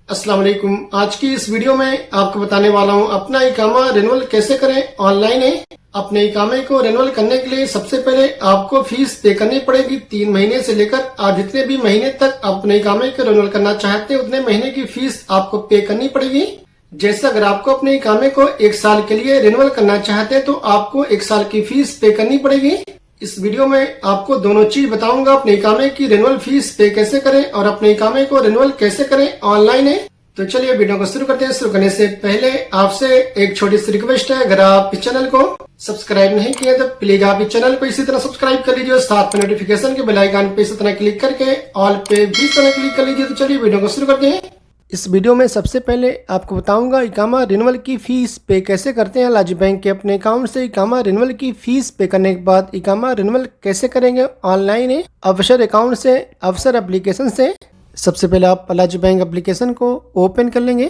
अस्सलाम वालेकुम। आज की इस वीडियो में आपको बताने वाला हूं अपना इकामा रिन्यूअल कैसे करें। ऑनलाइन है। अपने इकामे को रिन्यूअल करने के लिए सबसे पहले आपको फीस पे करनी पड़ेगी। 3 महीने से लेकर आप जितने भी महीने तक अपने इकामे को रिन्यूअल करना चाहते हैं उतने महीने की फीस आपको पे करनी पड़ेगी। जैसे अगर आपको अपने इकामे को 1 साल के लिए रिन्यूअल करना चाहते हैं तो आपको 1 साल की फीस पे करनी पड़ेगी। इस वीडियो में आपको दोनों चीज बताऊंगा, अपने इकामे की रिन्यूअल फीस पे कैसे करें और अपने इकामे को रिन्यूअल कैसे करें। ऑनलाइन है। तो चलिए वीडियो को शुरू करते हैं। शुरू करने से पहले आपसे एक छोटी सी रिक्वेस्ट है, अगर आप इस चैनल को सब्सक्राइब नहीं किए तो प्लीज आप इस चैनल को इसी तरह सब्सक्राइब कर लीजिए। साथ में नोटिफिकेशन के बेल आइकन पे इसी तरह क्लिक करके ऑल पे भी इस तरह क्लिक कर लीजिए। तो चलिए वीडियो को शुरू करते हैं। इस वीडियो में सबसे पहले आपको बताऊंगा इकामा रिन्यूअल की फीस पे कैसे करते हैं। लाजी बैंक के अपने अकाउंट से इकामा रिन्यूअल की फीस पे करने के बाद इकामा रिन्यूअल कैसे करेंगे। ऑनलाइन है। अवसर अकाउंट से, अवसर एप्लीकेशन से सबसे पहले आप लाजी बैंक एप्लीकेशन को ओपन कर लेंगे।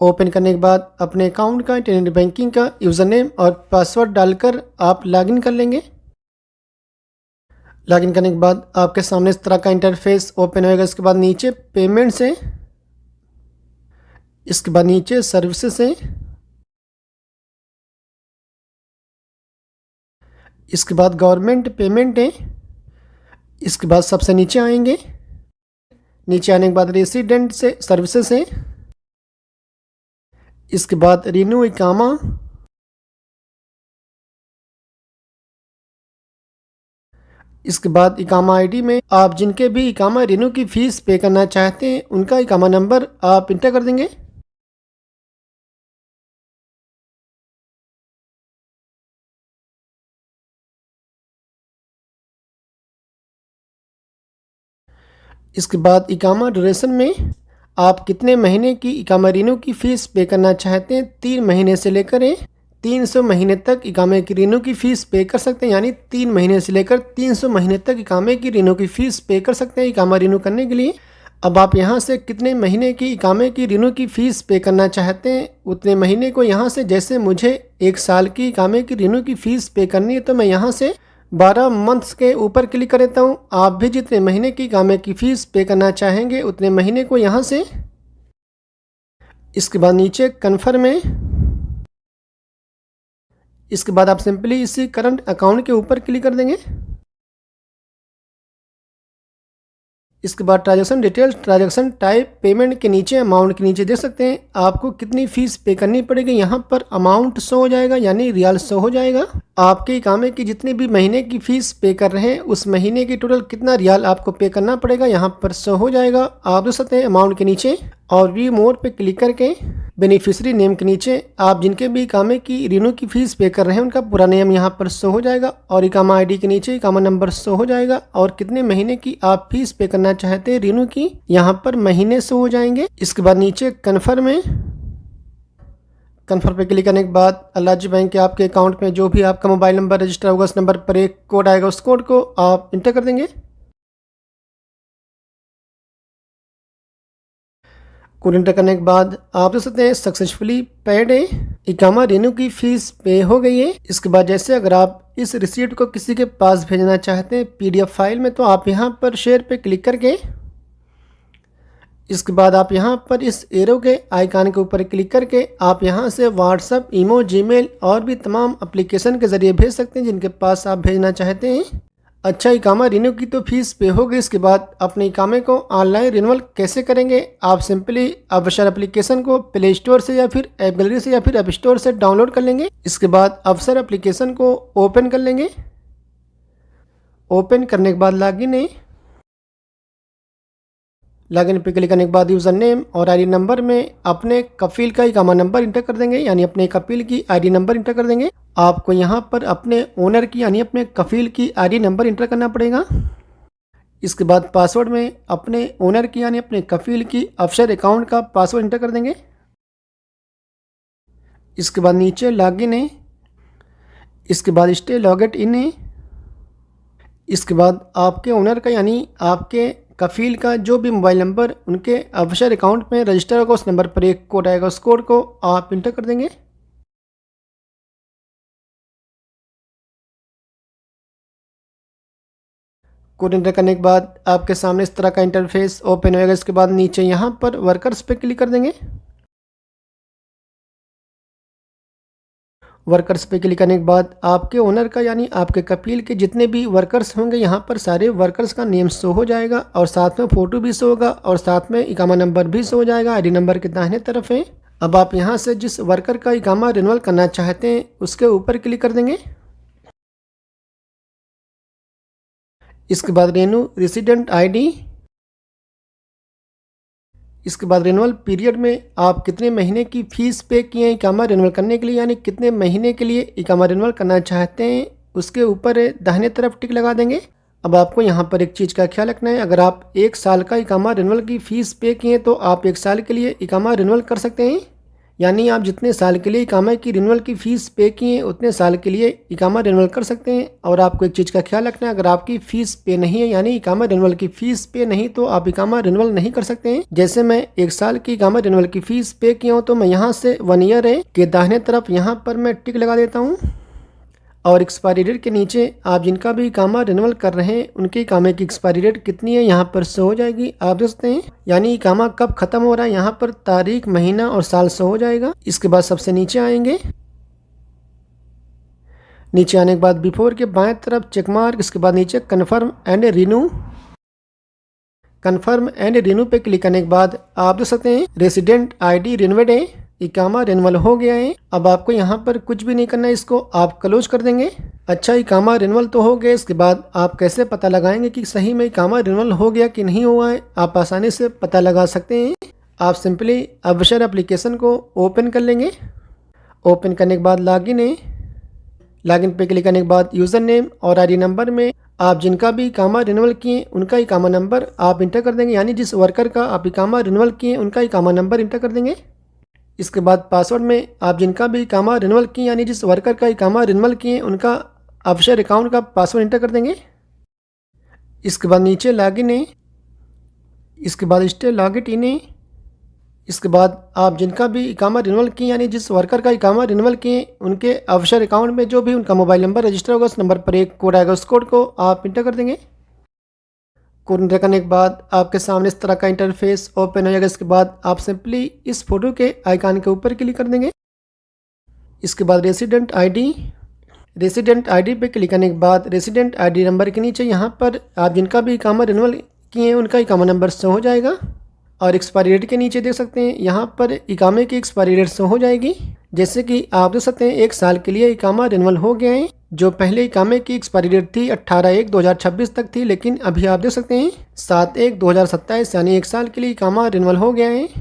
ओपन करने के बाद अपने अकाउंट का इंटरनेट बैंकिंग का यूज़र नेम और पासवर्ड डालकर आप लॉगिन कर लेंगे। लॉगिन करने के बाद आपके सामने इस तरह का इंटरफेस ओपन होएगा। इसके बाद नीचे पेमेंट से, इसके बाद नीचे सर्विसेज से, इसके बाद गवर्नमेंट पेमेंट है। इसके बाद सबसे नीचे आएंगे। नीचे आने के बाद रेसिडेंट से सर्विसेज है। इसके बाद रिन्यू इकामा, इसके बाद इकामा आईडी में आप जिनके भी इकामा रिन्यू की फीस पे करना चाहते हैं उनका इकामा नंबर आप इंटर कर देंगे। इसके बाद इकामा ड्यूरेशन में आप कितने महीने की इकामा रिन्यू की फीस पे करना चाहते हैं। 3 महीने से लेकर 300 महीने तक इकामे की रिन्यू की फीस पे कर सकते हैं। यानी 3 महीने से लेकर 300 महीने तक इकामे की रिन्यू की फीस पे कर सकते हैं। इकामा रिन्यू करने के लिए अब आप यहाँ से कितने महीने की इकामे की रिन्यू की फीस पे करना चाहते हैं उतने महीने को यहाँ से, जैसे मुझे 1 साल की इकामे की रिन्यू की फीस पे करनी है तो मैं यहाँ से 12 मंथ्स के ऊपर क्लिक कर देता हूँ। आप भी जितने महीने की इकामे की फीस पे करना चाहेंगे उतने महीने को यहाँ से, इसके बाद नीचे कन्फर्म है। इसके बाद आप सिंपली इसी करंट अकाउंट के ऊपर क्लिक कर देंगे। इसके बाद transaction details, transaction type, payment के नीचे अमाउंट के नीचे देख सकते हैं आपको कितनी फीस पे करनी पड़ेगी। यहाँ पर अमाउंट शो हो जाएगा, यानी रियाल शो हो जाएगा। आपके इकामे की जितनी भी महीने की फीस पे कर रहे हैं उस महीने की टोटल कितना रियाल आपको पे करना पड़ेगा यहाँ पर शो हो जाएगा। आप देख सकते हैं अमाउंट के नीचे और व्यू मोर पे क्लिक करके बेनिफिशियरी नेम के नीचे आप जिनके भी इकामे की रिन्यू की फीस पे कर रहे हैं उनका पूरा नेम यहाँ पर शो हो जाएगा और इकामा आईडी के नीचे इकामा नंबर शो हो जाएगा और कितने महीने की आप फीस पे करना चाहते हैं रिन्यू की यहाँ पर महीने शो हो जाएंगे। इसके बाद नीचे कन्फर्म है। कन्फर्म पे क्लिक करने के बाद लाजी बैंक के आपके अकाउंट में जो भी आपका मोबाइल नंबर रजिस्टर होगा उस नंबर पर एक कोड आएगा, उस कोड को आप इंटर कर देंगे। कोड इंटर करने के बाद आप देख सकते हैं सक्सेसफुली पेड है, इकामा रिन्यू की फीस पे हो गई है। इसके बाद जैसे अगर आप इस रिसीट को किसी के पास भेजना चाहते हैं पीडीएफ फाइल में तो आप यहाँ पर शेयर पे क्लिक करके इसके बाद आप यहाँ पर इस एरो के आइकन के ऊपर क्लिक करके आप यहाँ से व्हाट्सअप, ईमो, जीमेल और भी तमाम एप्लीकेशन के ज़रिए भेज सकते हैं जिनके पास आप भेजना चाहते हैं। अच्छा, इकामा रिन्यू की तो फीस पे होगी। इसके बाद अपने इकामे को ऑनलाइन रिन्यूअल कैसे करेंगे। आप सिंपली अवसर एप्लीकेशन को प्ले स्टोर से या फिर ऐप गैलरी से या फिर ऐप स्टोर से डाउनलोड कर लेंगे। इसके बाद अवसर एप्लीकेशन को ओपन कर लेंगे। ओपन करने के बाद लॉगिन है। लॉगिन पे क्लिक करने के बाद यूज़र नेम और आईडी नंबर में अपने कफील का इकामा नंबर इंटर कर देंगे, यानी अपने कफील की आईडी नंबर इंटर कर देंगे। आपको यहाँ पर अपने ओनर की यानी अपने कफील की आईडी नंबर इंटर करना पड़ेगा। इसके बाद पासवर्ड में अपने ओनर की यानी अपने कफील की अफसर अकाउंट का पासवर्ड इंटर कर देंगे। इसके बाद नीचे लॉगिन है। इसके बाद स्टे लॉगड इन है। इसके बाद आपके ओनर का यानी आपके कफील का जो भी मोबाइल नंबर उनके अफसर अकाउंट में रजिस्टर होगा उस नंबर पर एक कोड आएगा, उस कोड को आप इंटर कर देंगे। कोड एंटर करने के बाद आपके सामने इस तरह का इंटरफेस ओपन होएगा। इसके बाद नीचे यहाँ पर वर्कर्स पे क्लिक कर देंगे। वर्कर्स पे क्लिक करने के बाद आपके ओनर का यानी आपके कपिल के जितने भी वर्कर्स होंगे यहाँ पर सारे वर्कर्स का नेम शो हो जाएगा और साथ में फ़ोटो भी शो होगा और साथ में इकामा नंबर भी शो हो जाएगा। आईडी नंबर के दाहिने तरफ है। अब आप यहाँ से जिस वर्कर का इकामा रिन्यूअल करना चाहते हैं उसके ऊपर क्लिक कर देंगे। इसके बाद रेन्यू रेसिडेंट आईडी। इसके बाद रिन्यूअल पीरियड में आप कितने महीने की फ़ीस पे किए हैं इकामा रिन्यूअल करने के लिए, यानी कितने महीने के लिए इकामा रिन्यूअल करना चाहते हैं उसके ऊपर दाहिने तरफ टिक लगा देंगे। अब आपको यहाँ पर एक चीज़ का ख्याल रखना है, अगर आप 1 साल का इकामा रिन्यूअल की फ़ीस पे किए तो आप 1 साल के लिए इकामा रिन्यूअल कर सकते हैं, यानी आप जितने साल के लिए इकामा की रिन्यूअल की फ़ीस पे किए उतने साल के लिए इकामा रिन्यूअल कर सकते हैं। और आपको एक चीज़ का ख्याल रखना है, अगर आपकी फ़ीस पे नहीं है यानी इकामा रिन्यूअल की फ़ीस पे नहीं तो आप इकामा रिन्यूअल नहीं कर सकते हैं। जैसे मैं 1 साल की इकामा रिन्यूअल की फ़ीस पे किया हूँ तो मैं यहाँ से 1 ईयर है के दाहिने तरफ यहाँ पर मैं टिक लगा देता हूँ और एक्सपायरी डेट के नीचे आप जिनका भी इकामा रिन्यूअल कर रहे हैं उनके इकामे की एक्सपायरी डेट कितनी है यहाँ पर शो हो जाएगी। आप देख सकते हैं यानी इकामा कब खत्म हो रहा है, यहाँ पर तारीख, महीना और साल शो हो जाएगा। इसके बाद सबसे नीचे आएंगे। नीचे आने के बाद बिफोर के बाएं तरफ चेक मार्क, इसके बाद नीचे confirm and renew. Confirm and renew पे क्लिक करने के बाद आप देख सकते हैं रेसिडेंट आईडी रिन्यूअल है, इकामा रिन्यूअल हो गया है। अब आपको यहाँ पर कुछ भी नहीं करना है, इसको आप क्लोज कर देंगे। अच्छा, इकामा रिन्यूअल तो हो गया, इसके बाद आप कैसे पता लगाएंगे कि सही में इकामा रिन्यूअल हो गया कि नहीं हुआ है। आप आसानी से पता लगा सकते हैं। आप सिंपली अबशर एप्लीकेशन को ओपन कर लेंगे। ओपन करने के बाद लॉगिन है। लॉगिन पे क्लिक करने के बाद यूज़र नेम और आईडी नंबर में आप जिनका भी इकामा रिन्यूअल किए उनका इकामा नंबर आप इंटर कर देंगे, यानी जिस वर्कर का आप इकामा रिन्यूअल किए उनका इकामा नंबर इंटर कर देंगे। इसके बाद पासवर्ड में आप जिनका भी इकामा रिन्यूअल किए यानी जिस वर्कर का इकामा रिन्यूअल किए उनका अबशर अकाउंट का पासवर्ड इंटर कर देंगे। इसके बाद नीचे लॉगिन है। इसके बाद स्टे लॉगिट इन है। इसके बाद आप जिनका भी इकामा रिन्यूअल किए यानी जिस वर्कर का इकामा रिन्यूअल किए उनके अबशर अकाउंट में जो भी उनका मोबाइल नंबर रजिस्टर होगा उस नंबर पर एक कोड आएगा, उस कोड को आप इंटर कर देंगे। कोड इंटर करने के बाद आपके सामने इस तरह का इंटरफेस ओपन हो जाएगा। इसके बाद आप सिंपली इस फोटो के आइकन के ऊपर क्लिक कर देंगे। इसके बाद रेसिडेंट आईडी पे क्लिक करने के बाद रेसिडेंट आईडी नंबर के नीचे यहाँ पर आप जिनका भी इकामा रिन्यूअल किए हैं उनका इकामा नंबर शो हो जाएगा और एक्सपायरी डेट के नीचे देख सकते हैं यहाँ पर इकामे की एक्सपायरी डेट शो हो जाएगी। जैसे कि आप देख सकते हैं 1 साल के लिए इकामा रिन्यूअल हो गए हैं। जो पहले इकामे की एक्सपायरी डेट थी 18/1/2026 तक थी, लेकिन अभी आप देख सकते हैं 7/1/2027 यानी 1 साल के लिए इकामा रिन्यूअल हो गया है।